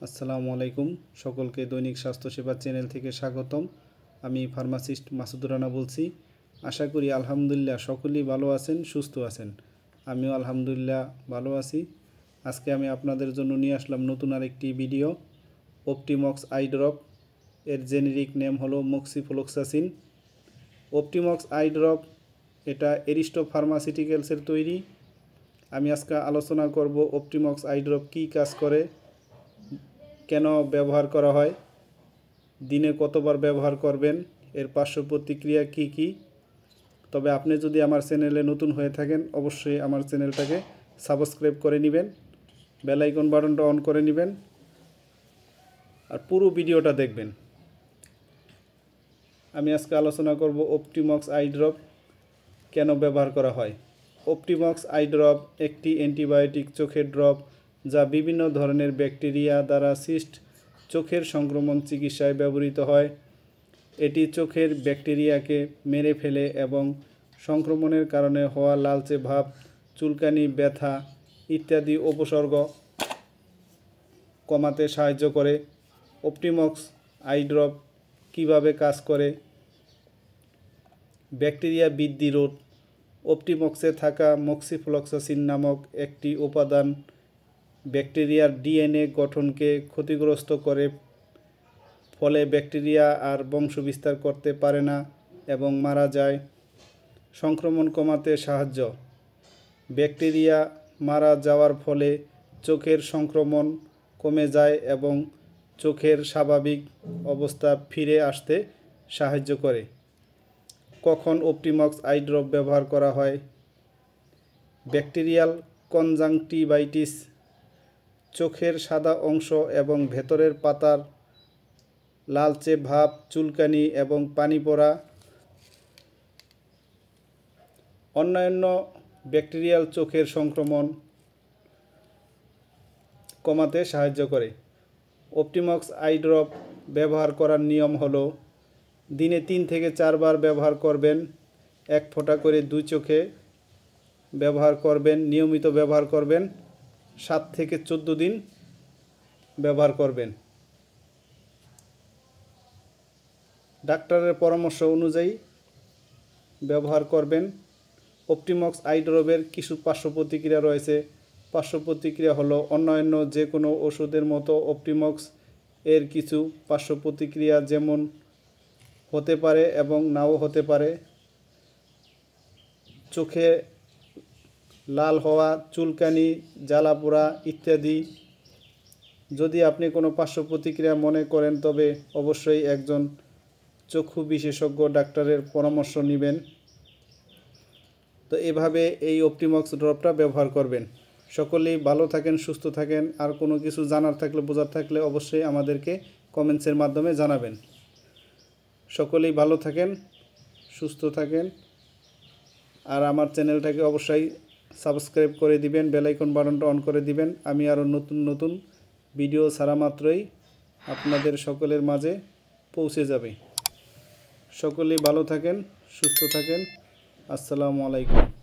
আসসালামু আলাইকুম। সকলকে দৈনিক স্বাস্থ্য সেবা চ্যানেল থেকে স্বাগতম। আমি ফার্মাসিস্ট মাসুদুর রানা বলছি। আশা করি আলহামদুলিল্লাহ সকলেই ভালো আছেন, সুস্থ আছেন। আমিও আলহামদুলিল্লাহ ভালো আছি। আজকে আমি আপনাদের জন্য নিয়ে আসলাম নতুন আরেকটি ভিডিও। অপটিমক্স আই ড্রপ এর জেনেরিক নেম হলো মক্সিফ্লোক্সাসিন। অপটিমক্স আই ড্রপ এটা এরিস্টো ফার্মাসিউটিক্যালসের তৈরি। আমি আজকে আলোচনা করব অপটিমক্স আই ড্রপ কী কাজ করে, কেন ব্যবহার করা হয়, দিনে কতবার ব্যবহার করবেন, এর পার্শ্ব প্রতিক্রিয়া কী কী। তবে আপনি যদি আমার চ্যানেলে নতুন হয়ে থাকেন অবশ্যই আমার চ্যানেলটাকে সাবস্ক্রাইব করে নেবেন, বেল আইকন বাটনটা অন করে নেবেন আর পুরো ভিডিওটা দেখবেন। আমি আজকে আলোচনা করব অপটিমক্স আই ড্রপ কেন ব্যবহার করা হয়। অপটিমক্স আই ড্রপ একটি অ্যান্টিবায়োটিক চোখের ড্রপ যা বিভিন্ন ধরনের ব্যাকটেরিয়া দ্বারা সৃষ্ট চোখের সংক্রমণ চিকিৎসায় ব্যবহৃত হয়। এটি চোখের ব্যাকটেরিয়াকে মেরে ফেলে এবং সংক্রমণের কারণে হওয়া লালচে ভাব, চুলকানি, ব্যথা ইত্যাদি উপসর্গ কমাতে সাহায্য করে। অপটিমক্স আই ড্রপ কীভাবে কাজ করে? ব্যাকটেরিয়া বৃদ্ধি রোধ। অপটিমক্সে থাকা মক্সিফ্লোক্সাসিন নামক একটি উপাদান ব্যাকটেরিয়ার ডিএনএ গঠনকে ক্ষতিগ্রস্ত করে, ফলে ব্যাকটেরিয়া আর বংশবিস্তার করতে পারে না এবং মারা যায়। সংক্রমণ কমাতে সাহায্য। ব্যাকটেরিয়া মারা যাওয়ার ফলে চোখের সংক্রমণ কমে যায় এবং চোখের স্বাভাবিক অবস্থা ফিরে আসতে সাহায্য করে। কখন অপটিমক্স আই ড্রপ ব্যবহার করা হয়? ব্যাকটেরিয়াল কনজাংটিভাইটিস, চোখের সাদা অংশ এবং ভেতরের পাতার লালচে ভাব, চুলকানি এবং পানি পড়া। অন্যান্য ব্যাকটেরিয়াল চোখের সংক্রমণ কমাতে সাহায্য করে। অপটিমক্স আই ড্রপ ব্যবহার করার নিয়ম হলো, দিনে 3 থেকে 4 বার ব্যবহার করবেন। 1 ফোঁটা করে 2 চোখে ব্যবহার করবেন। নিয়মিত ব্যবহার করবেন। 7 থেকে 14 দিন ব্যবহার করবেন। ডাক্তারের পরামর্শ অনুযায়ী ব্যবহার করবেন। অপটিমক্স আই ড্রপের কিছু পার্শ্ব প্রতিক্রিয়া রয়েছে। পার্শ্ব প্রতিক্রিয়া হলো, অন্যান্য যে কোনো ওষুধের মতো অপটিমক্স এর কিছু পার্শ্ব প্রতিক্রিয়া যেমন হতে পারে এবং নাও হতে পারে। চোখে লাল হওয়া, চুলকানি, জ্বালাপোড়া ইত্যাদি। যদি আপনি কোনো পার্শ্ব প্রতিক্রিয়া মনে করেন তবে অবশ্যই একজন চক্ষু বিশেষজ্ঞ ডাক্তারের পরামর্শ নেবেন। তো এভাবে এই অপটিমক্স ড্রপটা ব্যবহার করবেন। সকলেই ভালো থাকেন, সুস্থ থাকেন। আর কোনো কিছু জানার থাকলে, বোঝার থাকলে অবশ্যই আমাদেরকে কমেন্টসের মাধ্যমে জানাবেন। সকলেই ভালো থাকেন, সুস্থ থাকেন। আর আমার চ্যানেলটাকে অবশ্যই সাবস্ক্রাইব করে দিবেন, বেল আইকন বাটনটা অন করে দিবেন। আমি আরও নতুন নতুন ভিডিও ছাড়া মাত্রই আপনাদের সকলের মাঝে পৌঁছে যাবে। সকলেই ভালো থাকেন, সুস্থ থাকেন। আসসালামু আলাইকুম।